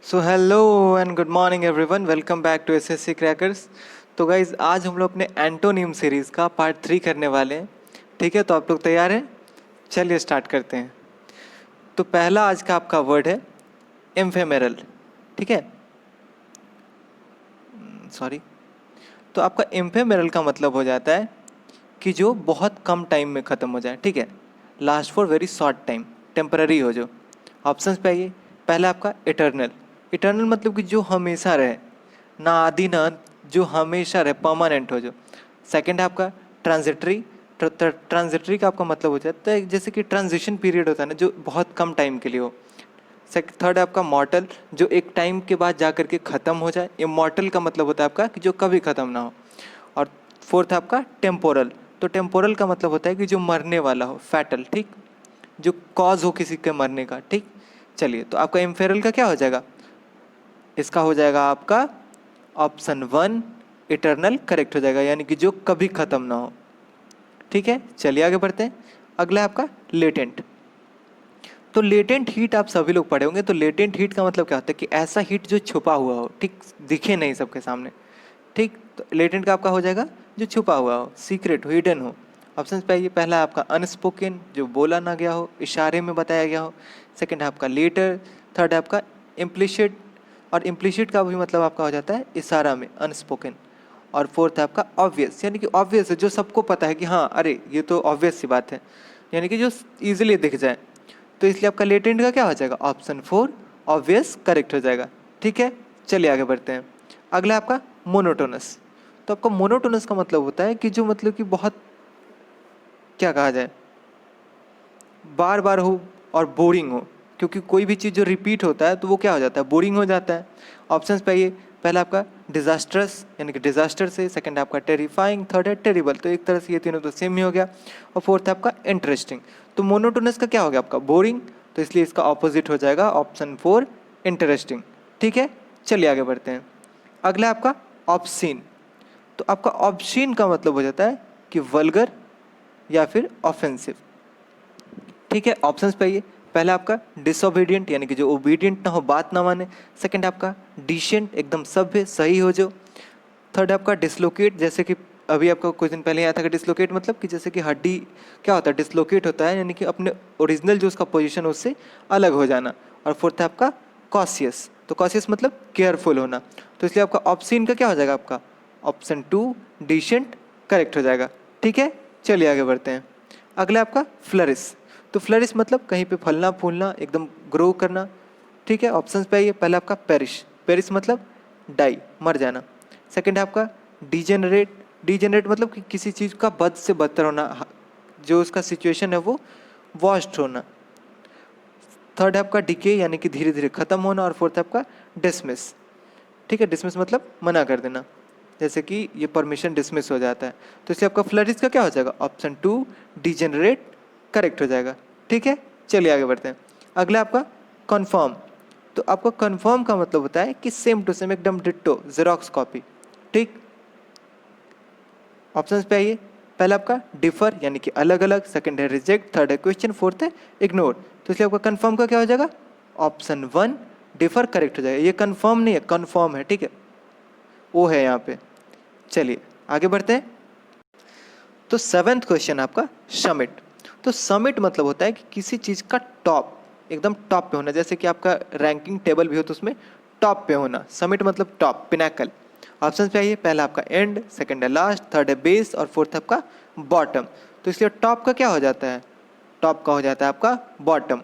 So hello and good morning everyone, welcome back to SSC crackers. तो guys आज हम लोग अपने एंटोनिम सीरीज़ का पार्ट 3 करने वाले हैं। ठीक है, तो आप लोग तैयार हैं? चलिए स्टार्ट करते हैं। तो पहला आज का आपका वर्ड है एम्फेमेरल। ठीक है, सॉरी। तो आपका एम्फेमेरल का मतलब हो जाता है कि जो बहुत कम टाइम में ख़त्म हो जाए। ठीक है, last for very short time, temporary हो जो। ऑप्शंस पे आइए। पहला आपका इटर्नल। इटर्नल मतलब कि जो हमेशा रहे, ना आदि ना अंत, जो हमेशा रहे, परमानेंट हो जो। सेकंड है आपका ट्रांजिटरी। ट्रांजिटरी का आपका मतलब हो जाता है जैसे कि ट्रांजिशन पीरियड होता है ना, जो बहुत कम टाइम के लिए हो। थर्ड है आपका मॉर्टल, जो एक टाइम के बाद जा करके ख़त्म हो जाए। इमॉर्टल का मतलब होता है आपका कि जो कभी ख़त्म ना हो। और फोर्थ है आपका टेम्पोरल। तो टेम्पोरल का मतलब होता है कि जो मरने वाला हो, फैटल। ठीक, जो कॉज हो किसी के मरने का। ठीक, चलिए तो आपका इम्फेरल का क्या हो जाएगा? इसका हो जाएगा आपका ऑप्शन 1 इटर्नल करेक्ट हो जाएगा, यानी कि जो कभी ख़त्म ना हो। ठीक है, चलिए आगे बढ़ते हैं। अगला है आपका लेटेंट। तो लेटेंट हीट आप सभी लोग पढ़े होंगे। तो लेटेंट हीट का मतलब क्या होता है कि ऐसा हीट जो छुपा हुआ हो, ठीक, दिखे नहीं सबके सामने। ठीक, तो लेटेंट का आपका हो जाएगा जो छुपा हुआ हो, सीक्रेट हो, हिडन हो। ऑप्शन पे आइए। पहला है आपका अनस्पोकन, जो बोला ना गया हो, इशारे में बताया गया हो। सेकंड है आपका लेटर। थर्ड है आपका इम्प्लिशिट, और इम्प्लिशिट का भी मतलब आपका हो जाता है इशारा में, अनस्पोकन। और फोर्थ है आपका ऑब्वियस, यानी कि ऑब्वियस है, जो सबको पता है कि हाँ अरे ये तो ऑब्वियस सी बात है, यानी कि जो ईजिली दिख जाए। तो इसलिए आपका लेटेंट का क्या हो जाएगा? ऑप्शन 4 ऑब्वियस करेक्ट हो जाएगा। ठीक है, चलिए आगे बढ़ते हैं। अगला है आपका मोनोटोनस। तो आपका मोनोटोनस का मतलब होता है कि जो मतलब कि बहुत, क्या कहा जाए, बार बार हो और बोरिंग हो। क्योंकि कोई भी चीज़ जो रिपीट होता है तो वो क्या हो जाता है? बोरिंग हो जाता है। ऑप्शंस पे आइए। पहला आपका डिजास्ट्रस, यानी कि डिजास्टर से। सेकंड आपका टेरिफाइंग। थर्ड है टेरिबल। तो एक तरह से ये तीनों तो सेम ही हो गया। और फोर्थ आपका इंटरेस्टिंग। तो मोनोटोनस का क्या हो गया आपका? बोरिंग। तो इसलिए इसका ऑपोजिट हो जाएगा ऑप्शन 4 इंटरेस्टिंग। ठीक है, चलिए आगे बढ़ते हैं। अगला आपका ऑब्सीन। तो आपका ऑब्सीन का मतलब हो जाता है कि वल्गर या फिर ऑफेंसिव। ठीक है, ऑप्शंस पे आइए। पहला आपका डिसोबीडियंट, यानी कि जो ओबीडियंट ना हो, बात ना माने। सेकंड आपका डिसेंट, एकदम सभ्य, सही हो जो। थर्ड आपका डिसलोकेट, जैसे कि अभी आपको कुछ दिन पहले आया था कि डिसलोकेट मतलब कि जैसे कि हड्डी क्या होता है, डिसलोकेट होता है, यानी कि अपने ओरिजिनल जो उसका पोजीशन है उससे अलग हो जाना। और फोर्थ है आपका कॉशियस। तो कॉशियस मतलब केयरफुल होना। तो इसलिए आपका ऑप्शन का क्या हो जाएगा? आपका ऑप्शन 2 डिसेंट करेक्ट हो जाएगा। ठीक है, चलिए आगे बढ़ते हैं। अगला आपका फ्लरिश। तो फ्लरिश मतलब कहीं पे फलना फूलना, एकदम ग्रो करना। ठीक है, ऑप्शंस पे आइए। पहला आपका पेरिश। पेरिश मतलब डाई, मर जाना। सेकंड है आपका डिजेनरेट। डिजेनरेट मतलब कि किसी चीज़ का बद से बदतर होना, जो उसका सिचुएशन है वो वॉस्ट होना। थर्ड है आपका डिके, यानी कि धीरे धीरे खत्म होना। और फोर्थ है आपका डिसमिस। ठीक है, डिसमिस मतलब मना कर देना, जैसे कि ये परमिशन डिसमिस हो जाता है। तो इसलिए आपका फ्लरिश का क्या हो जाएगा? ऑप्शन 2 डिजेनरेट करेक्ट हो जाएगा। ठीक है, चलिए आगे बढ़ते हैं। अगला आपका कन्फर्म। तो आपका कन्फर्म का मतलब होता है कि सेम टू सेम, एकदम डिट्टो, जेरोक्स कॉपी। ठीक, ऑप्शंस पे आइए। पहला आपका डिफर, यानी कि अलग अलग। सेकंड है रिजेक्ट। थर्ड है क्वेश्चन। फोर्थ है इग्नोर। तो इसलिए आपका कन्फर्म का क्या हो जाएगा? ऑप्शन 1 डिफर करेक्ट हो जाएगा। ये कन्फर्म नहीं है, कन्फर्म है। ठीक है, वो है यहाँ पे। चलिए आगे बढ़ते हैं। तो सेवेंथ क्वेश्चन आपका समिट। तो समिट मतलब होता है कि किसी चीज़ का टॉप, एकदम टॉप पे होना। जैसे कि आपका रैंकिंग टेबल भी हो तो उसमें टॉप पे होना। समिट मतलब टॉप, पिनाकल। ऑप्शन पे आइए। पहला आपका एंड, सेकंड है लास्ट, थर्ड है बेस, और फोर्थ आपका बॉटम। तो इसलिए टॉप का क्या हो जाता है? टॉप का हो जाता है आपका बॉटम।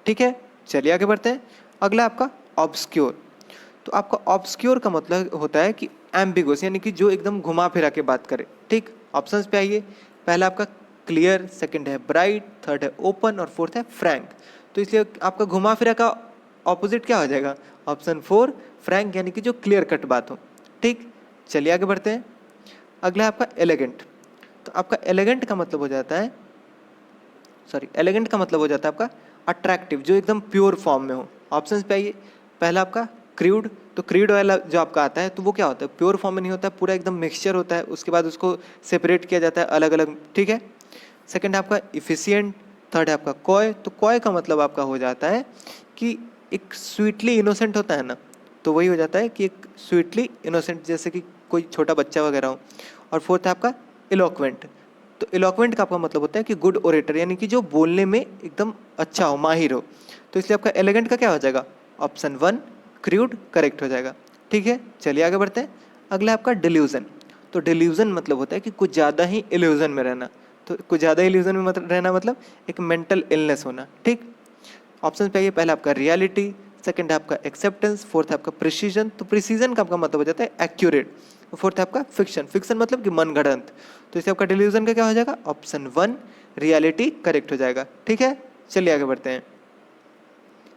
ठीक है, चलिए आगे बढ़ते हैं। अगला आपका ऑब्सक्योर। तो आपका ऑब्सक्योर का मतलब होता है कि एम्बिगुअस, यानी कि जो एकदम घुमा फिरा के बात करे। ठीक, ऑप्शंस पे आइए। पहला आपका क्लियर, सेकंड है ब्राइट, थर्ड है ओपन, और फोर्थ है फ्रैंक। तो इसलिए आपका घुमा फिरा का ऑपोजिट क्या हो जाएगा? ऑप्शन 4 फ्रैंक, यानी कि जो क्लियर कट बात हो। ठीक, चलिए आगे बढ़ते हैं। अगला है आपका एलिगेंट। तो आपका एलिगेंट का मतलब हो जाता है, सॉरी, एलिगेंट का मतलब हो जाता है आपका अट्रैक्टिव, जो एकदम प्योर फॉर्म में हो। ऑप्शंस पे आइए। पहला आपका क्रूड। तो क्रूड ऑयल जो आपका आता है तो वो क्या होता है? प्योर फॉर्म में नहीं होता है, पूरा एकदम मिक्सचर होता है, उसके बाद उसको सेपरेट किया जाता है अलग अलग। ठीक है, सेकंड है आपका इफिशियंट। थर्ड है आपका कॉय। तो कॉय का मतलब आपका हो जाता है कि एक स्वीटली इनोसेंट होता है ना, तो वही हो जाता है कि एक स्वीटली इनोसेंट, जैसे कि कोई छोटा बच्चा वगैरह हो। और फोर्थ है आपका इलोक्वेंट। तो इलोक्वेंट का आपका मतलब होता है कि गुड ओरेटर, यानी कि जो बोलने में एकदम अच्छा हो, माहिर हो। तो इसलिए आपका एलिगेंट का क्या हो जाएगा, ऑप्शन 1 क्रूड करेक्ट हो जाएगा। ठीक है, चलिए आगे बढ़ते हैं। अगला आपका डिल्यूजन। तो डिल्यूजन मतलब होता है कि कुछ ज़्यादा ही इल्यूजन में रहना। तो कुछ ज़्यादा इल्यूजन में रहना मतलब एक मेंटल इलनेस होना। ठीक, ऑप्शन पे आइए। पहला आपका रियलिटी, सेकंड है आपका एक्सेप्टेंस, फोर्थ है आपका प्रिसीजन। तो प्रिसीजन का आपका मतलब हो जाता है एक्यूरेट। फोर्थ है आपका फिक्शन, फिक्शन मतलब कि मनगढ़ंत। तो इसे आपका डिल्यूजन का क्या हो जाएगा, ऑप्शन 1 रियलिटी करेक्ट हो जाएगा। ठीक है, चलिए आगे बढ़ते हैं।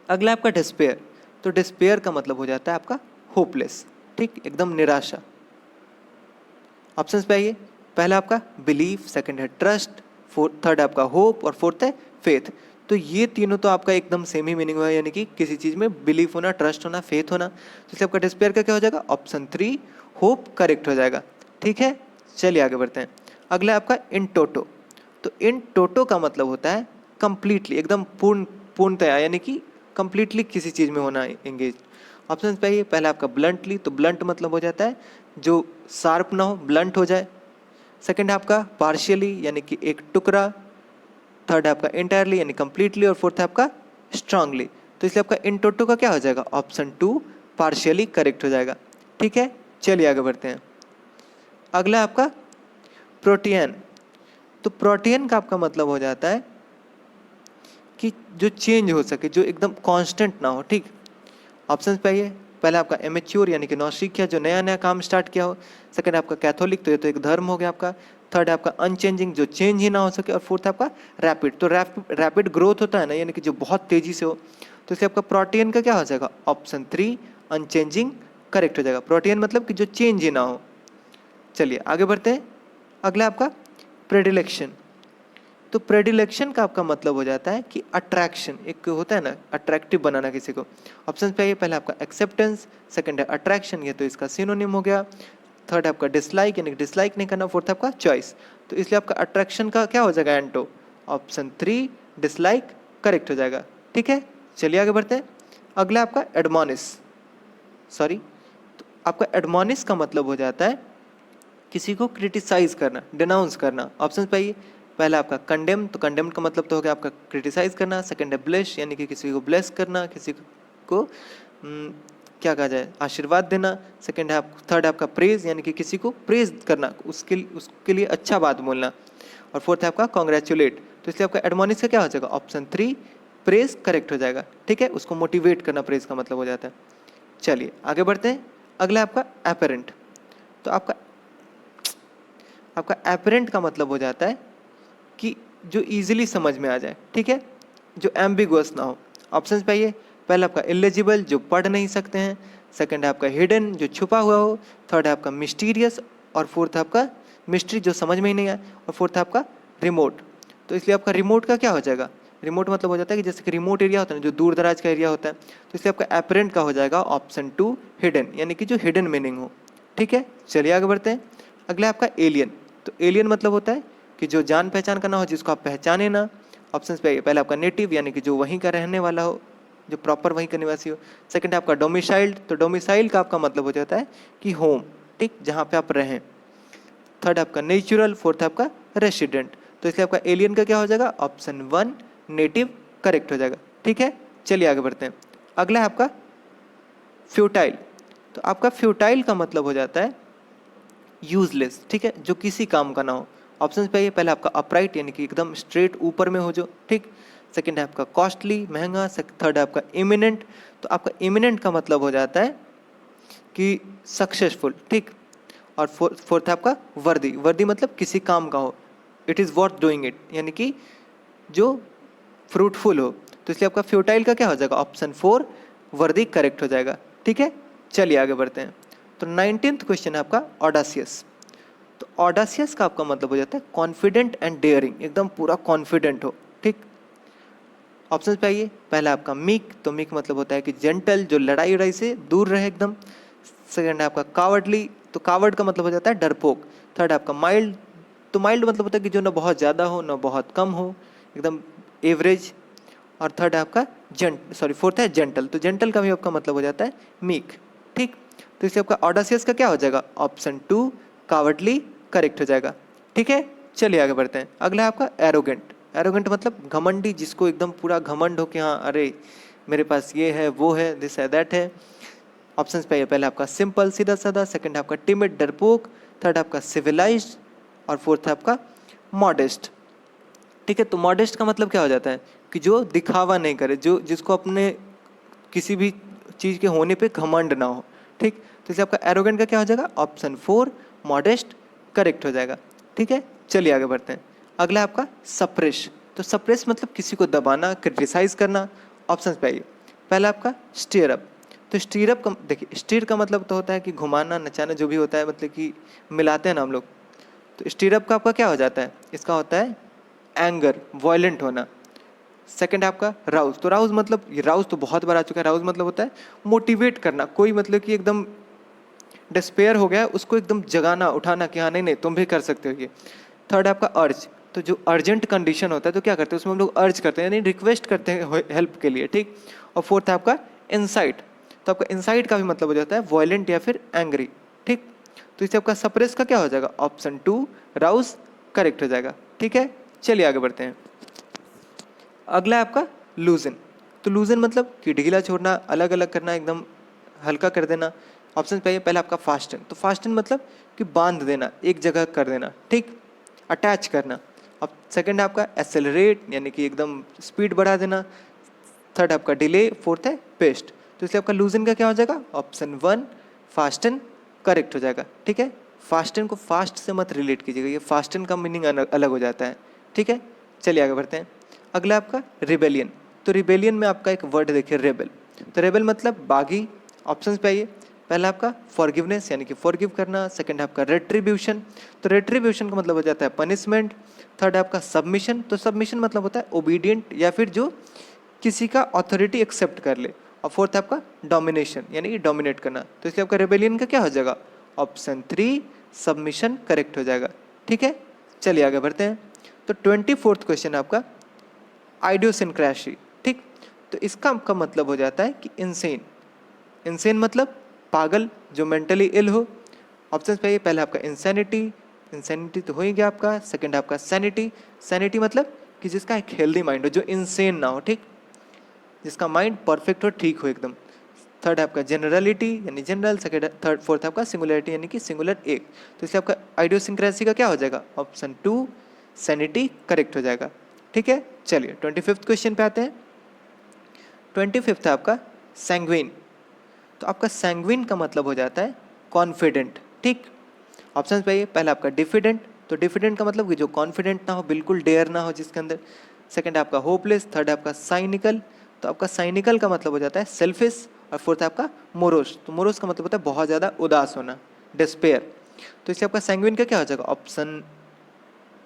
अगला आपका डिस्पेयर। तो डिस्पेयर का मतलब हो जाता है आपका होपलेस। ठीक, एकदम निराशा। ऑप्शंस पे आइए। पहला आपका बिलीफ, सेकंड है ट्रस्ट, फोर्थ थर्ड आपका होप और फोर्थ है फेथ। तो ये तीनों तो आपका एकदम सेम ही मीनिंग हुआ, यानी कि किसी चीज़ में बिलीफ होना, ट्रस्ट होना, फेथ होना। तो इसलिए आपका डिस्पेयर का क्या हो जाएगा, ऑप्शन 3 होप करेक्ट हो जाएगा। ठीक है, चलिए आगे बढ़ते हैं। अगला आपका इन टोटो। तो इन टोटो का मतलब होता है कंप्लीटली, एकदम पूर्णतया, यानी कि कंप्लीटली किसी चीज़ में होना एंगेज। ऑप्शन पे आइए। पहला आपका ब्लंटली। तो ब्लंट मतलब हो जाता है जो शार्प ना हो, ब्लंट हो जाए। सेकंड है आपका पार्शियली, यानी कि एक टुकड़ा। थर्ड है आपका इंटायरली, यानी कंप्लीटली। और फोर्थ है आपका स्ट्रांगली। तो इसलिए आपका इन टोटो का क्या हो जाएगा, ऑप्शन 2 पार्शियली करेक्ट हो जाएगा। ठीक है, चलिए आगे बढ़ते हैं। अगला आपका प्रोटीन। तो प्रोटीन का आपका मतलब हो जाता है कि जो चेंज हो सके, जो एकदम कांस्टेंट ना हो। ठीक, ऑप्शंस पे आइए। पहला आपका एमेच्योर, यानी कि नौसिखिया, जो नया नया काम स्टार्ट किया हो। सेकंड आपका कैथोलिक, तो ये तो एक धर्म हो गया आपका। थर्ड है आपका अनचेंजिंग, जो चेंज ही ना हो सके। और फोर्थ है आपका रैपिड। तो रैपिड ग्रोथ होता है ना, यानी कि जो बहुत तेजी से हो। तो इसलिए आपका प्रोटीन का क्या हो जाएगा, ऑप्शन 3 अनचेंजिंग करेक्ट हो जाएगा। प्रोटीन मतलब कि जो चेंज ही ना हो। चलिए आगे बढ़ते हैं। अगला आपका प्रेडिलेक्शन। तो प्रेडिलेक्शन का आपका मतलब हो जाता है कि अट्रैक्शन, एक होता है ना अट्रैक्टिव बनाना किसी को। ऑप्शन पे आइए। पहला आपका एक्सेप्टेंस, सेकंड है अट्रैक्शन, ये तो इसका सिनोनिम हो गया। थर्ड है आपका डिसलाइक, यानी डिसलाइक नहीं करना। फोर्थ आपका चॉइस। तो इसलिए आपका अट्रैक्शन का क्या हो जाएगा, एंटो, ऑप्शन 3 डिसलाइक करेक्ट हो जाएगा। ठीक है, चलिए आगे बढ़ते हैं। अगला आपका एडमोनिस, सॉरी, तो आपका एडमोनिस का मतलब हो जाता है किसी को क्रिटिसाइज करना, डिनाउंस करना। ऑप्शन पे आइए। पहला आपका कंडेम। तो कंडेम का मतलब तो हो गया आपका क्रिटिसाइज करना। सेकंड है ब्लेश, यानी कि किसी को ब्लेस करना, किसी को क्या कहा जाए, आशीर्वाद देना। सेकंड है थर्ड है आपका प्रेज, यानी कि किसी को प्रेज करना, उसके लिए अच्छा बात बोलना। और फोर्थ है आपका कॉन्ग्रेचुलेट। तो इसलिए आपका एडमोनिस का क्या हो जाएगा, ऑप्शन 3 प्रेज करेक्ट हो जाएगा। ठीक है, उसको मोटिवेट करना प्रेज का मतलब हो जाता है। चलिए आगे बढ़ते हैं। अगला आपका एपेरेंट। तो आपका एपरेंट का मतलब हो जाता है कि जो इजीली समझ में आ जाए। ठीक है, जो एम्बिगुअस ना हो। ऑप्शंस पे आइए। पहला आपका इलिजिबल, जो पढ़ नहीं सकते हैं। सेकंड है आपका हिडन, जो छुपा हुआ हो। थर्ड है आपका मिस्टीरियस। और फोर्थ है आपका मिस्ट्री, जो समझ में ही नहीं आए। और फोर्थ है आपका रिमोट। तो इसलिए आपका रिमोट का क्या हो जाएगा, रिमोट मतलब हो जाता है कि जैसे कि रिमोट एरिया होता है ना, जो दूर दराज का एरिया होता है। तो इसलिए आपका एपरेंट का हो जाएगा ऑप्शन 2 हिडन, यानी कि जो हिडन मीनिंग हो। ठीक है, चलिए आगे बढ़ते हैं। अगला आपका एलियन। तो एलियन मतलब होता है कि जो जान पहचान का ना हो, जिसको आप पहचाने ना। ऑप्शन पे पहले आपका नेटिव, यानी कि जो वहीं का रहने वाला हो, जो प्रॉपर वहीं का निवासी हो। सेकंड है आपका डोमिसाइल्ड। तो डोमिसाइल का आपका मतलब हो जाता है कि होम, ठीक, जहाँ पे आप रहें। थर्ड आपका नेचुरल। फोर्थ आपका रेसिडेंट। तो इसलिए आपका एलियन का क्या हो जाएगा, ऑप्शन 1 नेटिव करेक्ट हो जाएगा। ठीक है, चलिए आगे बढ़ते हैं। अगला है आपका फ्यूटाइल। तो आपका फ्यूटाइल का मतलब हो जाता है यूजलेस। ठीक है, जो किसी काम का ना हो। ऑप्शन पे आइए। पहले आपका अपराइट, यानी कि एकदम स्ट्रेट ऊपर में हो जो। ठीक, सेकंड है आपका कॉस्टली, महंगा। थर्ड है आपका इमिनेंट। तो आपका इमिनेंट का मतलब हो जाता है कि सक्सेसफुल। ठीक, और फोर्थ है आपका वर्दी। वर्दी मतलब किसी काम का हो, it is worth doing it, यानी कि जो फ्रूटफुल हो। तो इसलिए आपका फ्यूटाइल का क्या हो जाएगा, ऑप्शन 4 वर्दी करेक्ट हो जाएगा। ठीक है, चलिए आगे बढ़ते हैं। तो 19th क्वेश्चन है आपका ऑडासियस। तो ऑडासियस का आपका मतलब हो जाता है कॉन्फिडेंट एंड डेयरिंग, एकदम पूरा कॉन्फिडेंट हो। ठीक, ऑप्शन पे आइए। पहला आपका मीक। तो मीक मतलब होता है कि जेंटल, जो लड़ाई उड़ाई से दूर रहे एकदम। सेकंड है आपका कावर्डली। तो कावर्ड का मतलब हो जाता है डरपोक। थर्ड है आपका माइल्ड। तो माइल्ड मतलब होता है कि जो ना बहुत ज़्यादा हो ना बहुत कम हो, एकदम एवरेज। और थर्ड है आपका फोर्थ है जेंटल, तो जेंटल का भी आपका मतलब हो जाता है मीक। ठीक, तो इससे आपका ऑडासियस का क्या हो जाएगा, ऑप्शन 2 कावर्डली करेक्ट हो जाएगा। ठीक है, चलिए आगे बढ़ते हैं। अगला है आपका एरोगेंट। एरोगेंट मतलब घमंडी, जिसको एकदम पूरा घमंड हो कि हाँ अरे मेरे पास ये है वो है, दिस है दैट है। ऑप्शंस पे पहले आपका सिंपल सीधा साधा, सेकंड है आपका टिमिड डरपोक, थर्ड आपका सिविलाइज्ड और फोर्थ है आपका मॉडेस्ट। ठीक है, तो मॉडेस्ट का मतलब क्या हो जाता है कि जो दिखावा नहीं करे, जो जिसको अपने किसी भी चीज़ के होने पे घमंड ना हो। ठीक, तो इसे आपका एरोगेंट का क्या हो जाएगा, ऑप्शन 4 मॉडेस्ट करेक्ट हो जाएगा। ठीक है, चलिए आगे बढ़ते हैं। अगला है आपका सप्रेश। तो सप्रेस मतलब किसी को दबाना, क्रिटिसाइज करना। ऑप्शन पे आइए, पहला आपका स्टीयर अप। तो स्टीयर अप का देखिए, स्टीयर का मतलब तो होता है कि घुमाना नचाना जो भी होता है, मतलब कि मिलाते हैं ना हम लोग। तो स्टीयर अप का आपका क्या हो जाता है, इसका होता है एंगर, वॉयलेंट होना। सेकंड है आपका राउज। तो राउज मतलब, राउज तो बहुत बार आ चुका है, राउज मतलब होता है मोटिवेट करना, कोई मतलब कि एकदम डिस्पेयर हो गया उसको एकदम जगाना, उठाना कि हाँ नहीं नहीं तुम भी कर सकते हो ये। थर्ड है आपका अर्ज। तो जो अर्जेंट कंडीशन होता है तो क्या करते हैं उसमें हम लोग अर्ज करते हैं, यानी रिक्वेस्ट करते हैं हेल्प के लिए। ठीक, और फोर्थ है आपका इंसाइट। तो आपका इंसाइट का भी मतलब हो जाता है वॉयलेंट या फिर एंग्री। ठीक, तो इससे आपका सप्रेस का क्या हो जाएगा, ऑप्शन 2 राउज करेक्ट हो जाएगा। ठीक है, चलिए आगे बढ़ते हैं। अगला है आपका लूजन। तो लूजन मतलब कि ढीला छोड़ना, अलग अलग करना, एकदम हल्का कर देना। ऑप्शन पे पहले आपका फास्टन। तो फास्टन मतलब कि बांध देना, एक जगह कर देना। ठीक, अटैच करना। अब सेकंड है आपका एसेलरेट, यानी कि एकदम स्पीड बढ़ा देना। थर्ड आपका डिले, फोर्थ है पेस्ट। तो इसलिए आपका लूजन का क्या हो जाएगा, ऑप्शन 1 फास्टन करेक्ट हो जाएगा। ठीक है, फास्टन को फास्ट से मत रिलेट कीजिएगा, ये फास्टन का मीनिंग अलग हो जाता है। ठीक है, चलिए आगे बढ़ते हैं। अगला आपका रिबेलियन। तो रिबेलियन में आपका एक वर्ड देखिए रेबल। तो रेबल मतलब बागी। ऑप्शंस पे आइए, पहला आपका फॉरगिवनेस यानी कि फॉरगिव करना। सेकंड है आपका रेट्रीब्यूशन। तो रेट्रीब्यूशन का मतलब हो जाता है पनिशमेंट। थर्ड है आपका सबमिशन। तो सबमिशन मतलब होता है ओबीडियंट या फिर जो किसी का अथॉरिटी एक्सेप्ट कर ले। और फोर्थ है आपका डोमिनेशन यानी कि डोमिनेट करना। तो इसलिए आपका रेबेलियन का क्या हो जाएगा, ऑप्शन 3 सबमिशन करेक्ट हो जाएगा। ठीक है, चलिए आगे बढ़ते हैं। तो 24th क्वेश्चन है आपका आइडियोसिनक्रेसी। ठीक, तो इसका आपका मतलब हो जाता है कि इंसेन। इंसेन मतलब पागल, जो मेंटली इल हो। ऑप्शन पे पहले आपका इंसैनिटी। इंसैनिटी तो हो ही गया आपका। सेकंड आपका सैनिटी। सैनिटी मतलब कि जिसका एक हेल्दी माइंड हो, जो इंसेन ना हो। ठीक, जिसका माइंड परफेक्ट हो, ठीक हो एकदम। थर्ड है आपका जनरलिटी यानी जनरल। सेकंड थर्ड फोर्थ आपका सिंगुलरिटी यानी कि सिंगुलर एक। तो इसलिए आपका आइडियोसिंक्रेसी का क्या हो जाएगा, ऑप्शन 2 सैनिटी करेक्ट हो जाएगा। ठीक है, चलिए 25th क्वेश्चन पे आते हैं। 25th है आपका सैंग्विन। तो आपका सैंग्विन का मतलब हो जाता है कॉन्फिडेंट। ठीक, ऑप्शन पे पहला आपका डिफिडेंट। तो डिफिडेंट का मतलब कि जो कॉन्फिडेंट ना हो, बिल्कुल डेयर ना हो जिसके अंदर। सेकंड है आपका होपलेस। थर्ड है आपका साइनिकल। तो आपका साइनिकल का मतलब हो जाता है सेल्फिश। और फोर्थ है आपका मोरोस। तो मोरोस का मतलब होता है बहुत ज़्यादा उदास होना, डिस्पेयर। तो इससे आपका सैंग्विन का क्या हो जाएगा, ऑप्शन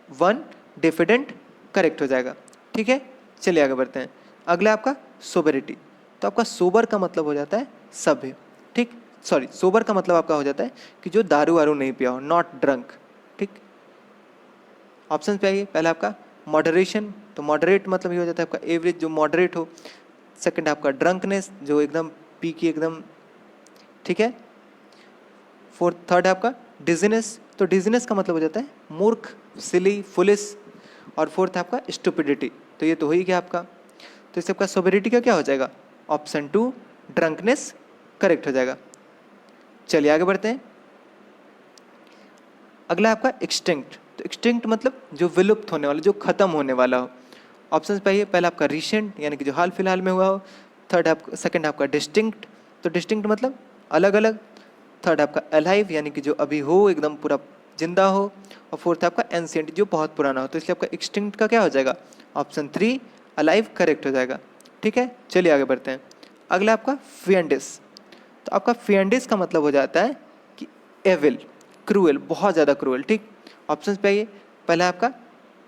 1 डिफिडेंट करेक्ट हो जाएगा। ठीक है, चलिए आगे बढ़ते हैं। अगला आपका सोबरिटी। तो आपका सोबर का मतलब हो जाता है सभ्य। ठीक, सॉरी, सोबर का मतलब आपका हो जाता है कि जो दारू वारू नहीं पिया हो, नॉट ड्रंक। ठीक, ऑप्शन पे आइए, पहला आपका मॉडरेशन। तो मॉडरेट मतलब ये हो जाता है आपका एवरेज, जो मॉडरेट हो। सेकंड आपका ड्रंकनेस, जो एकदम पी के एकदम। ठीक है, फोर्थ थर्ड है आपका डिजीनेस। तो डिजीनेस का मतलब हो जाता है मूर्ख, सिली, फुलिस। और फोर्थ है आपका स्टुपिडिटी। तो ये तो हो ही गया आपका। तो इससे आपका सोबरिटी का क्या हो जाएगा, ऑप्शन 2 ड्रंकनेस करेक्ट हो जाएगा। चलिए आगे बढ़ते हैं। अगला आपका एक्सटिंक्ट। तो एक्सटिंक्ट मतलब जो विलुप्त होने वाला, जो खत्म होने वाला हो। ऑप्शन पे आइए, पहला आपका रिसेंट यानी कि जो हाल फिलहाल में हुआ हो। थर्ड आपका सेकंड आपका डिस्टिंक्ट। तो डिस्टिंक्ट मतलब अलग अलग। थर्ड आपका अलाइव यानी कि जो अभी हो, एकदम पूरा जिंदा हो। और फोर्थ आपका एंशिएंट, जो बहुत पुराना हो। तो इसलिए आपका एक्सटिंक्ट का क्या हो जाएगा, ऑप्शन 3 अलाइव करेक्ट हो जाएगा। ठीक है, चलिए आगे बढ़ते हैं। अगला आपका फियंडिस। तो आपका फियंडिस का मतलब हो जाता है कि एविल, क्रूएल, बहुत ज़्यादा क्रूएल। ठीक, ऑप्शन पे आइए, पहला आपका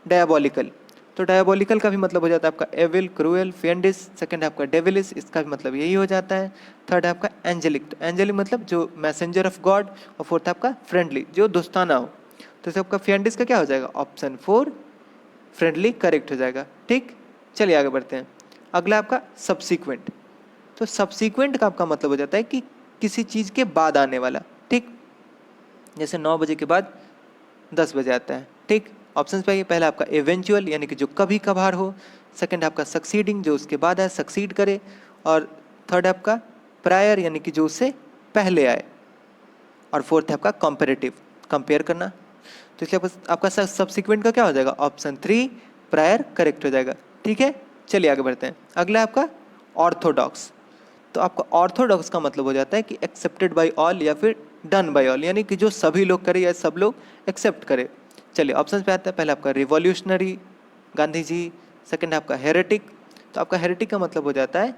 डायबोलिकल। तो डायबोलिकल का भी मतलब हो जाता है आपका एविल, क्रूएल, फियंडिस। सेकंड है आपका डेविलिस, इसका भी मतलब यही हो जाता है। थर्ड है आपका एंजेलिक। तो एंजेलिक मतलब जो मैसेंजर ऑफ गॉड। और फोर्थ आपका फ्रेंडली, जो दोस्ताना हो। तो इसे आपका फियंडिस का क्या हो जाएगा, ऑप्शन 4 फ्रेंडली करेक्ट हो जाएगा। ठीक, चलिए आगे बढ़ते हैं। अगला आपका सब्सीक्वेंट। तो सब्सीक्वेंट का आपका मतलब हो जाता है कि किसी चीज़ के बाद आने वाला, ठीक। जैसे 9 बजे के बाद 10 बजे आता है, ठीक। ऑप्शन पे आइए, पहला आपका इवेंचुअल यानी कि जो कभी कभार हो, सेकंड आपका सक्सीडिंग जो उसके बाद आए, सक्सीड करे, और थर्ड आपका प्रायर यानी कि जो उससे पहले आए, और फोर्थ है आपका कंपेरेटिव, कंपेयर करना। तो इसलिए आपका सब्सिक्वेंट का क्या हो जाएगा, ऑप्शन 3 प्रायर करेक्ट हो जाएगा, ठीक है। चलिए आगे बढ़ते हैं। अगला आपका ऑर्थोडॉक्स। तो आपका ऑर्थोडॉक्स का मतलब हो जाता है कि एक्सेप्टेड बाय ऑल या फिर डन बाय ऑल, यानी कि जो सभी लोग करे या सब लोग एक्सेप्ट करे। चलिए ऑप्शन पे आता है, पहले आपका रिवॉल्यूशनरी गांधी जी, सेकंड है आपका हेरेटिक। तो आपका हेरेटिक का मतलब हो जाता है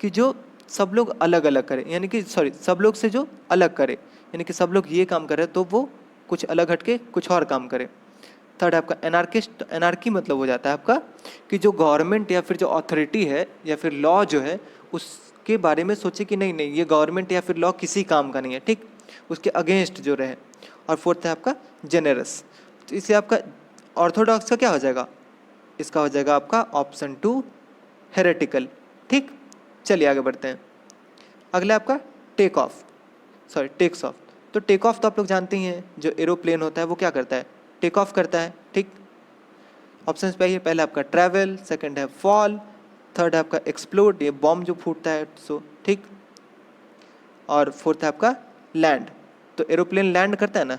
कि जो सब लोग अलग अलग करें, यानी कि सॉरी सब लोग से जो अलग करे, यानी कि सब लोग ये काम करे तो वो कुछ अलग हटके कुछ और काम करे। थर्ड है आपका एनार्किस्ट। तो एनार्की मतलब हो जाता है आपका कि जो गवर्नमेंट या फिर जो अथॉरिटी है या फिर लॉ जो है उसके बारे में सोचे कि नहीं नहीं ये गवर्नमेंट या फिर लॉ किसी काम का नहीं है, ठीक, उसके अगेंस्ट जो रहे। और फोर्थ है आपका जेनरस। तो इससे आपका ऑर्थोडॉक्स का क्या हो जाएगा, इसका हो जाएगा आपका ऑप्शन 2 हेरेटिकल, ठीक। चलिए आगे बढ़ते हैं। अगला आपका take off, sorry takes off. तो टेक ऑफ तो आप लोग जानते ही हैं, जो एरोप्लेन होता है वो क्या करता है, टेक ऑफ करता है, ठीक। ऑप्शंस पे आइए, पहला आपका ट्रैवल, सेकंड है फॉल, थर्ड है आपका एक्सप्लोड, ये बॉम्ब जो फूटता है सो, ठीक, और फोर्थ है आपका लैंड। तो एरोप्लेन लैंड करता है ना,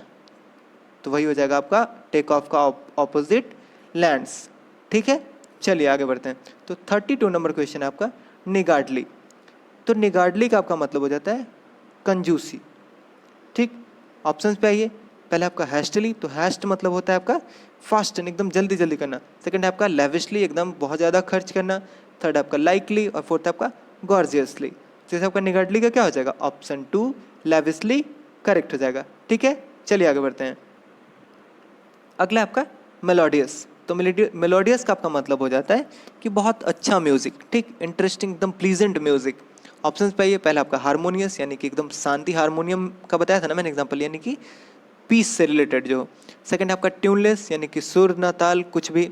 तो वही हो जाएगा आपका टेक ऑफ का ऑपोजिट लैंड्स, ठीक है। चलिए आगे बढ़ते हैं। तो 32 नंबर क्वेश्चन है आपका निगार्डली। तो निगार्डली का आपका मतलब हो जाता है कंजूसी, ठीक। ऑप्शंस पे आइए, पहले आपका हैस्टली। तो हैस्ट मतलब होता है आपका फास्ट एकदम जल्दी जल्दी करना, सेकंड है आपका लेविशली एकदम बहुत ज़्यादा खर्च करना, थर्ड आपका लाइकली, और फोर्थ आपका गॉर्जियसली। जैसे आपका निगार्डली का क्या हो जाएगा, ऑप्शन 2 लेविशली करेक्ट हो जाएगा, ठीक है। चलिए आगे बढ़ते हैं। अगला आपका मेलोडियस। तो मेलोडियस का आपका मतलब हो जाता है कि बहुत अच्छा म्यूजिक, ठीक, इंटरेस्टिंग एकदम प्लीजेंट म्यूजिक। ऑप्शन पे आइए, पहला आपका हारमोनियस यानी कि एकदम शांति, हारमोनियम का बताया था ना मैंने एग्जांपल, यानी कि पीस से रिलेटेड जो। सेकंड है आपका ट्यूनलेस यानी कि सुर न ताल कुछ भी।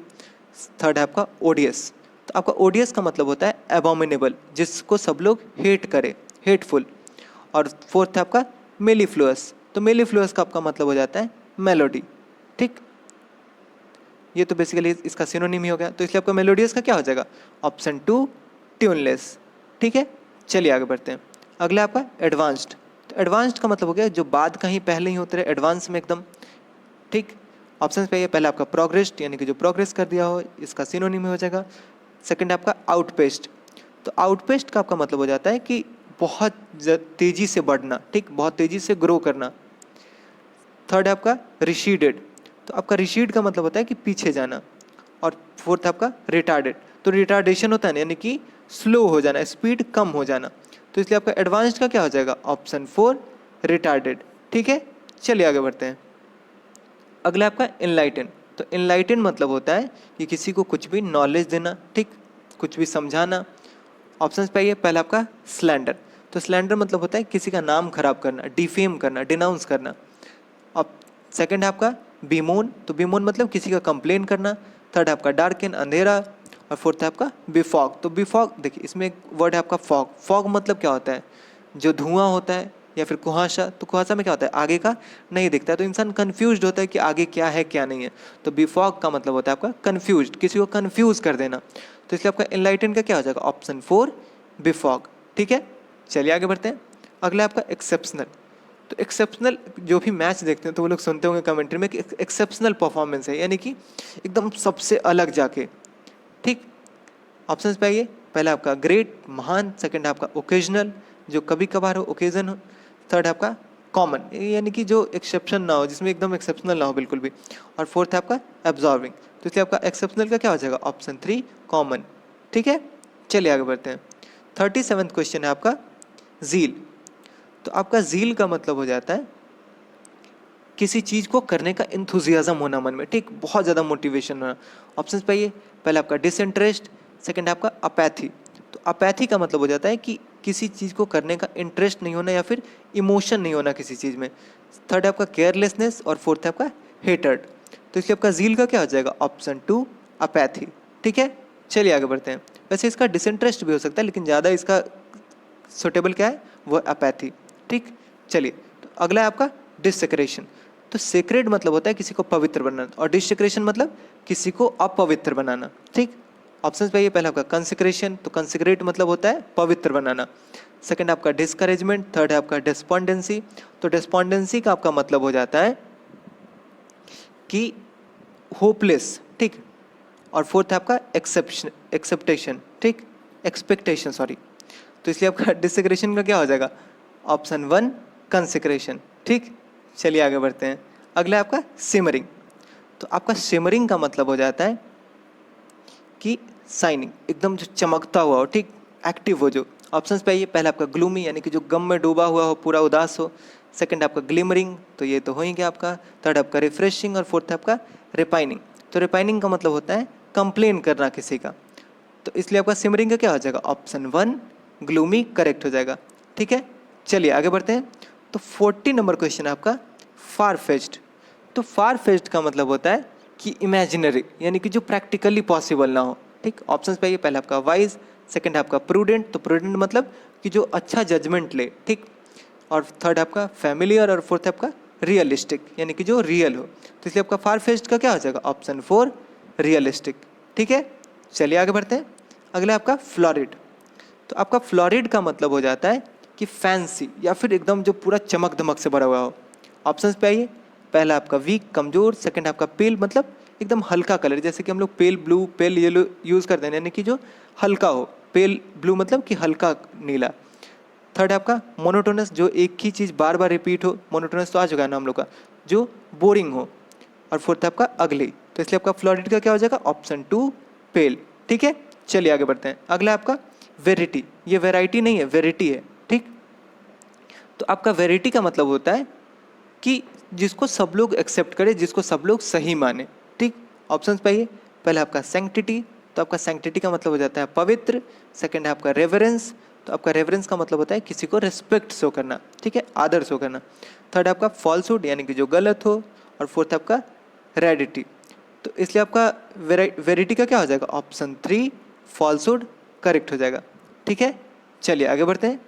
थर्ड है आपका ओडियस। तो आपका ओडियस का मतलब होता है एबोमिनेबल, जिसको सब लोग हेट करे, हेटफुल। और फोर्थ है आपका मेलीफ्लुअस। तो मेलीफ्लुअस का आपका मतलब हो जाता है मेलोडी, ठीक। ये तो बेसिकली इसका सिनोनिम ही हो गया, तो इसलिए आपका मेलोडियस का क्या हो जाएगा, ऑप्शन 2 ट्यूनलेस, ठीक है। चलिए आगे बढ़ते हैं। अगला आपका एडवांस्ड। तो एडवांस्ड का मतलब हो गया जो बाद का ही पहले ही होते रहे, एडवांस में एकदम, ठीक। ऑप्शन पे पहले आपका प्रोग्रेस्ड यानी कि जो प्रोग्रेस कर दिया हो, इसका सिनोनिम हो जाएगा। सेकंड आपका आउटपेस्ट। तो आउटपेस्ट का आपका मतलब हो जाता है कि बहुत तेजी से बढ़ना, ठीक, बहुत तेजी से ग्रो करना। थर्ड है आपका रिशीडेड। तो आपका रिशीड का मतलब होता है कि पीछे जाना। और फोर्थ आपका रिटार्डेड। तो रिटार्डेशन होता है ना, यानी कि स्लो हो जाना, स्पीड कम हो जाना। तो इसलिए आपका एडवांस्ड का क्या हो जाएगा, ऑप्शन 4 रिटार्डेड, ठीक है। चलिए आगे बढ़ते हैं। अगला आपका इनलाइटन। तो इनलाइटन मतलब होता है कि किसी को कुछ भी नॉलेज देना, ठीक, कुछ भी समझाना। ऑप्शन पे आइए, पहला आपका स्लैंडर। तो स्लैंडर मतलब होता है किसी का नाम खराब करना, डिफेम करना, डिनाउंस करना। अब सेकंड है आपका बीमोन। तो बीमोन मतलब किसी का कंप्लेन करना। थर्ड है आपका डार्कन, अंधेरा। और फोर्थ है आपका बिफॉग। तो बिफॉग देखिए इसमें एक वर्ड है आपका फॉग। फॉग मतलब क्या होता है, जो धुआं होता है या फिर कुहासा। तो कुहासा में क्या होता है, आगे का नहीं दिखता है, तो इंसान कन्फ्यूज्ड होता है कि आगे क्या है क्या नहीं है। तो बिफॉग का मतलब होता है आपका कन्फ्यूज्ड, किसी को कन्फ्यूज कर देना। तो इसलिए आपका एनलाइटन का क्या हो जाएगा, ऑप्शन 4 बिफॉग, ठीक है। चलिए आगे बढ़ते हैं। अगला आपका एक्सेप्शनल। तो एक्सेप्शनल जो भी मैच देखते हैं तो वो लोग सुनते होंगे कमेंट्री में कि एक्सेप्शनल परफॉर्मेंस है, यानी कि एकदम सबसे अलग जाके, ठीक। ऑप्शंस पे आइए, पहला आपका ग्रेट, महान। सेकंड है आपका ओकेजनल, जो कभी कभार हो, ओकेजन हो। थर्ड है आपका कॉमन, यानी कि जो एक्सेप्शन ना हो, जिसमें एकदम एक्सेप्शनल ना हो बिल्कुल भी। और फोर्थ है आपका एब्जॉर्विंग। तो इसलिए आपका एक्सेप्शनल का क्या हो जाएगा, ऑप्शन 3 कॉमन, ठीक है। चलिए आगे बढ़ते हैं। 37वां क्वेश्चन है आपका जील। तो आपका जील का मतलब हो जाता है किसी चीज़ को करने का इंथुजियाज्म होना मन में, ठीक, बहुत ज़्यादा मोटिवेशन होना। ऑप्शंस पे ये, पहले आपका डिसइंटरेस्ट, सेकंड है आपका अपैथी। तो अपैथी का मतलब हो जाता है कि किसी चीज़ को करने का इंटरेस्ट नहीं होना या फिर इमोशन नहीं होना किसी चीज़ में। थर्ड है आपका केयरलेसनेस, और फोर्थ है आपका हेटर्ड। तो इसलिए आपका जील का क्या हो जाएगा, ऑप्शन 2 अपैथी, ठीक है। चलिए आगे बढ़ते हैं। वैसे इसका डिसइंटरेस्ट भी हो सकता है, लेकिन ज़्यादा इसका सुटेबल क्या है, वो अपैथी। ठीक, चलिए तो अगला है आपका डिसेक्रेशन। तो सेक्रेड मतलब होता है किसी को पवित्र बनाना, और डिसेक्रेशन मतलब किसी को अपवित्र बनाना। ठीक, ऑप्शन पे ये पहला आपका कंसेक्रेशन, तो कंसेक्रेट मतलब होता है पवित्र बनाना। सेकंड आपका डिस्करेजमेंट, थर्ड है आपका डिस्पॉन्डेंसी। तो डिस्पॉन्डेंसी का आपका मतलब हो जाता है कि होपलेस। ठीक, और फोर्थ है आपका एक्सेप्टेशन। ठीक, एक्सपेक्टेशन सॉरी। तो इसलिए आपका डिसेक्रेशन का क्या हो जाएगा, ऑप्शन 1 कंसेक्रेशन। ठीक, चलिए आगे बढ़ते हैं। अगला है आपका सिमरिंग। तो आपका सिमरिंग का मतलब हो जाता है कि शाइनिंग, एकदम जो चमकता हुआ हो, ठीक, एक्टिव हो जो। ऑप्शंस पे आइए, पहला आपका ग्लूमी यानी कि जो गम में डूबा हुआ हो, पूरा उदास हो। सेकंड आपका ग्लिमरिंग, तो ये तो हो ही गया आपका। थर्ड आपका रिफ्रेशिंग, और फोर्थ आपका रिपाइनिंग। तो रिपाइनिंग का मतलब होता है कंप्लेन करना किसी का। तो इसलिए आपका सिमरिंग का क्या हो जाएगा, ऑप्शन 1 ग्लूमी करेक्ट हो जाएगा। ठीक है, चलिए आगे बढ़ते हैं। तो 40 नंबर क्वेश्चन है आपका फार फेच्ड। तो फार फेच्ड का मतलब होता है कि इमेजिनरी, यानी कि जो प्रैक्टिकली पॉसिबल ना हो। ठीक, ऑप्शंस पे आइए, पहले आपका वाइज, सेकंड है आपका प्रूडेंट, तो प्रूडेंट मतलब कि जो अच्छा जजमेंट ले। ठीक, और थर्ड आपका फैमिलियर, और फोर्थ आपका रियलिस्टिक, यानी कि जो रियल हो। तो इसलिए आपका फार फेच्ड का क्या हो जाएगा, ऑप्शन 4 रियलिस्टिक। ठीक है, चलिए आगे बढ़ते हैं। अगला आपका फ्लोरिड। तो आपका फ्लोरिड का मतलब हो जाता है कि फैंसी, या फिर एकदम जो पूरा चमक धमक से भरा हुआ हो। ऑप्शंस पे आइए, पहला आपका वीक कमजोर, सेकंड आपका पेल मतलब एकदम हल्का कलर, जैसे कि हम लोग pale blue pale yellow use करते हैं, यानी कि जो हल्का हो। पेल ब्लू मतलब कि हल्का नीला। थर्ड है आपका मोनोटोनस, जो एक ही चीज़ बार बार रिपीट हो। मोनोटोनस तो आ चुका है ना हम लोग का, जो बोरिंग हो। और फोर्थ है आपका अगली। तो इसलिए आपका फ्लोरिड का क्या हो जाएगा, ऑप्शन 2 पेल। ठीक है, चलिए आगे बढ़ते हैं। अगला आपका वेरिटी, ये वेराइटी नहीं है, वेरिटी है। ठीक, तो आपका वेरिटी का मतलब होता है कि जिसको सब लोग एक्सेप्ट करें, जिसको सब लोग सही माने। ठीक, ऑप्शंस पे आइए, पहले आपका सैंक्टिटी, तो आपका सैंक्टिटी का मतलब हो जाता है पवित्र। सेकंड है आपका रेवरेंस, तो आपका रेवरेंस का मतलब होता है किसी को रिस्पेक्ट शो करना। ठीक है, आदर शो करना। थर्ड आपका फॉल्सहुड, यानी कि जो गलत हो। और फोर्थ आपका रेडिटी। तो इसलिए आपका वेरिटी का क्या हो जाएगा, ऑप्शन 3 फॉल्सहुड करेक्ट हो जाएगा। ठीक है, चलिए आगे बढ़ते हैं।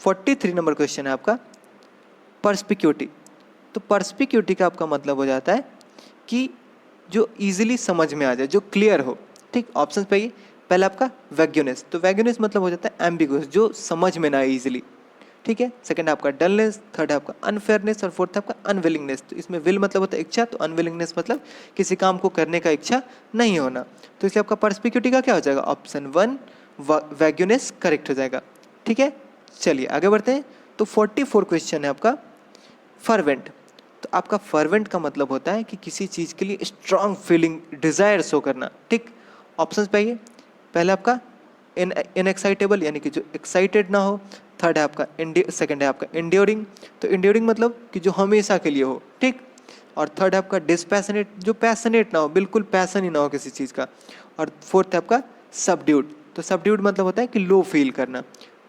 43 नंबर क्वेश्चन है आपका पर्सपिक्यूटी। तो पर्सपिक्यूटी का आपका मतलब हो जाता है कि जो इजीली समझ में आ जाए, जो क्लियर हो। ठीक, ऑप्शंस पे आइए, पहला आपका वैग्यूनेस, तो वैग्यूनेस मतलब हो जाता है एम्बिगुअस, जो समझ में ना आए इजीली। ठीक है, सेकंड आपका डलनेस, थर्ड है आपका अनफेयरनेस, और फोर्थ आपका अनविलिंगनेस। तो इसमें विल मतलब होता है इच्छा, तो अनविलिंगनेस मतलब किसी काम को करने का इच्छा नहीं होना। तो इसलिए आपका पर्सपिक्यूटी का क्या हो जाएगा, ऑप्शन 1 वैग्यूनेस करेक्ट हो जाएगा। ठीक है, चलिए आगे बढ़ते हैं। तो 44 क्वेश्चन है आपका फर्वेंट। तो आपका फर्वेंट का मतलब होता है कि किसी चीज़ के लिए स्ट्रांग फीलिंग, डिज़ायर शो करना। ठीक, ऑप्शंस पे आइए, पहले आपका इनएक्साइटेबल, यानी कि जो एक्साइटेड ना हो। थर्ड है आपका सेकंड है आपका इंड्योरिंग, तो इंड्योरिंग मतलब कि जो हमेशा के लिए हो। ठीक, और थर्ड है आपका डिस्पैशनेट, जो पैशनेट ना हो, बिल्कुल पैसन ही ना हो किसी चीज़ का। और फोर्थ है आपका सबड्यूड, तो सबड्यूड मतलब होता है कि लो फील करना।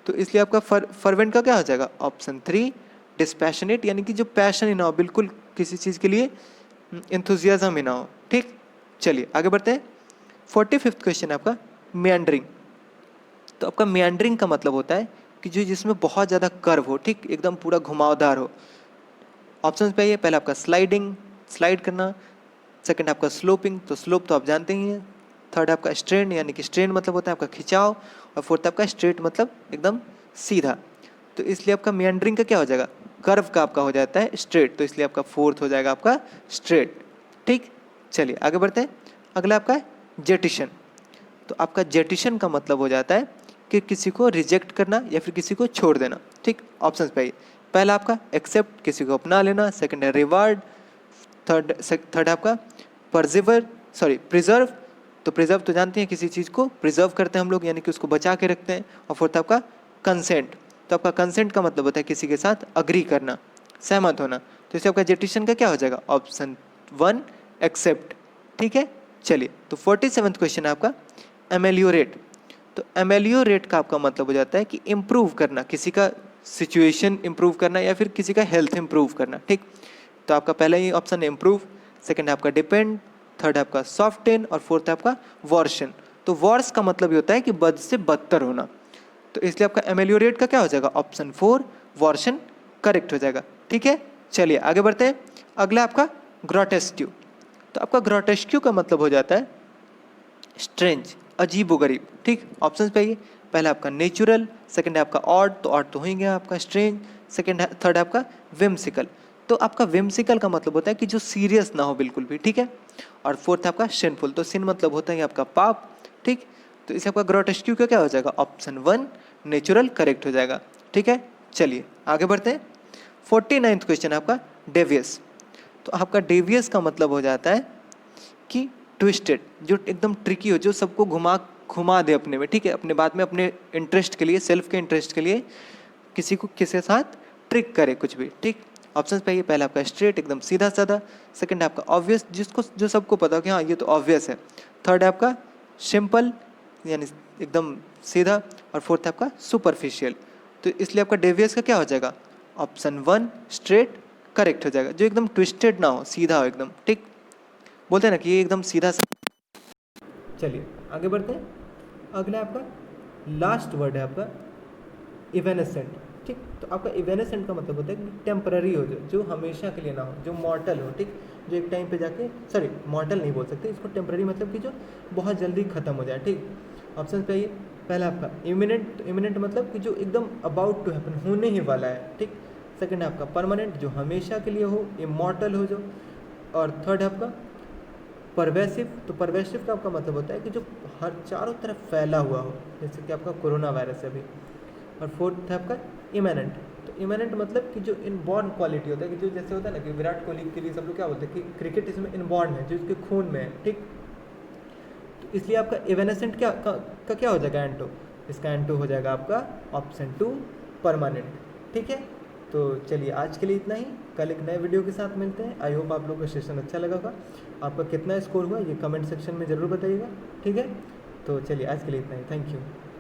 तो इसलिए आपका फर्वेंट का क्या हो जाएगा, ऑप्शन 3 डिस्पैशनेट, यानी कि जो पैशन ही ना हो, बिल्कुल किसी चीज़ के लिए इंथुजियाज्म ही ना हो। ठीक, चलिए आगे बढ़ते हैं। 45 क्वेश्चन है आपका मेंडरिंग। तो आपका मेंडरिंग का मतलब होता है कि जो जिसमें बहुत ज़्यादा कर्व हो। ठीक, एकदम पूरा घुमावदार हो। ऑप्शंस पे आइए, पहले आपका स्लाइडिंग, स्लाइड करना। सेकंड आपका स्लोपिंग, तो स्लोप तो आप जानते ही हैं। थर्ड आपका स्ट्रेन, यानी कि स्ट्रेन मतलब होता है आपका खिंचाव। और फोर्थ आपका स्ट्रेट मतलब एकदम सीधा। तो इसलिए आपका मेंडरिंग का क्या हो जाएगा, कर्व का आपका हो जाता है स्ट्रेट, तो इसलिए आपका फोर्थ हो जाएगा आपका स्ट्रेट। ठीक, चलिए आगे बढ़ते हैं। अगला आपका है जेटिशन। तो आपका जेटिशन का मतलब हो जाता है कि किसी को रिजेक्ट करना या फिर किसी को छोड़ देना। ठीक, ऑप्शंस पे आइए, पहला आपका एक्सेप्ट, किसी को अपना लेना। सेकंड है रिवार्ड, थर्ड आपका परजिवर प्रिजर्व, तो प्रिजर्व तो जानते हैं किसी चीज़ को प्रिजर्व करते हैं हम लोग, यानी कि उसको बचा के रखते हैं। और फोर्थ आपका कंसेंट, तो आपका कंसेंट का मतलब होता है किसी के साथ अग्री करना, सहमत होना। तो इससे आपका जेटिशन का क्या हो जाएगा, ऑप्शन 1 एक्सेप्ट। ठीक है, चलिए तो 47वां क्वेश्चन है आपका एमेलियोरेट। तो एमेलियोरेट का आपका मतलब हो जाता है कि इम्प्रूव करना, किसी का सिचुएशन इम्प्रूव करना या फिर किसी का हेल्थ इम्प्रूव करना। ठीक, तो आपका पहला ही ऑप्शन है इम्प्रूव, सेकंड है आपका डिपेंड, थर्ड है आपका सॉफ्टेन, और फोर्थ है आपका वर्शन। तो वर्स का मतलब ये होता है कि बद से बदतर होना, तो इसलिए आपका एमेलियोरेट का क्या हो जाएगा, ऑप्शन 4 वर्शन करेक्ट हो जाएगा। ठीक है, चलिए आगे बढ़ते हैं। अगला आपका ग्रोटेस्क्यू। तो आपका ग्रोटेस्क्यू का मतलब हो जाता है स्ट्रेंज, अजीबोगरीब। ठीक, ऑप्शन पे आइए। पहला आपका नेचुरल, सेकंड है आपका ऑड, तो ऑड तो हो ही गया आपका स्ट्रेंज, सेकंड है, थर्ड है आपका विम्सिकल। तो आपका विम्सिकल का मतलब होता है कि जो सीरियस ना हो बिल्कुल भी, ठीक है। और फोर्थ है आपका सिनफुल, तो सिन मतलब होता है आपका पाप। ठीक, तो इसे आपका ग्रोटेस्क्यू का क्या हो जाएगा, ऑप्शन 1 नेचुरल करेक्ट हो जाएगा। ठीक है, चलिए आगे बढ़ते हैं। 49th क्वेश्चन है आपका डेवियस। तो आपका डेवियस का मतलब हो जाता है कि ट्विस्टेड, जो एकदम ट्रिकी हो, जो सबको घुमा घुमा दे अपने में, ठीक है, अपने बात में, अपने इंटरेस्ट के लिए, सेल्फ के इंटरेस्ट के लिए किसी को किसी के साथ ट्रिक करे कुछ भी। ठीक, ऑप्शन पे ये पहला आपका स्ट्रेट, एकदम सीधा साधा, सेकंड है आपका ऑब्वियस, जिसको जो सबको पता हो कि हाँ ये तो ऑब्वियस है, थर्ड है आपका सिंपल यानी एकदम सीधा, और फोर्थ है आपका सुपरफिशियल। तो इसलिए आपका डेवियस का क्या हो जाएगा, ऑप्शन 1 स्ट्रेट करेक्ट हो जाएगा, जो एकदम ट्विस्टेड ना हो, सीधा हो एकदम। ठीक, बोलते हैं ना कि ये एकदम सीधा सा। चलिए आगे बढ़ते हैं। अगला आपका लास्ट वर्ड है आपका इवेनेसेंट। ठीक, तो आपका इवेनेसेंट का मतलब होता है कि टेम्पररी हो, जो हमेशा के लिए ना हो, जो मॉर्टल हो। ठीक, जो एक टाइम पे जाके, सॉरी मॉर्टल नहीं बोल सकते इसको, टेम्पररी मतलब कि जो बहुत जल्दी खत्म हो जाए। ठीक, ऑप्शन पे आइए। पहला आपका इमिनेंट, तो इमिनेंट मतलब कि जो एकदम अबाउट टू हैपन, होने ही वाला है। ठीक, सेकंड है आपका परमानेंट, जो हमेशा के लिए हो, इमॉर्टल हो जो, और थर्ड है आपका परवेसिव। तो परवेसिव का आपका मतलब होता है कि जो हर चारों तरफ फैला हुआ हो, जैसे कि आपका कोरोना वायरस है अभी। और फोर्थ है आपका इमेनेंट। तो इमेनेंट मतलब कि जो इनबॉर्न क्वालिटी होता है, कि जो जैसे होता है ना कि विराट कोहली के लिए सब लोग क्या बोलते हैं कि क्रिकेट इसमें इनबॉर्न है, जो इसके खून में है। ठीक, तो इसलिए आपका इवेनेसेंट का क्या हो जाएगा, एंटो, इसका एंटो हो जाएगा आपका ऑप्शन 2 परमानेंट। ठीक है, तो चलिए आज के लिए इतना ही, कल एक नए वीडियो के साथ मिलते हैं। आई होप आप लोगों का सेशन अच्छा लगा होगा। आपका कितना स्कोर हुआ ये कमेंट सेक्शन में ज़रूर बताइएगा। ठीक है, तो चलिए आज के लिए इतना ही, थैंक यू।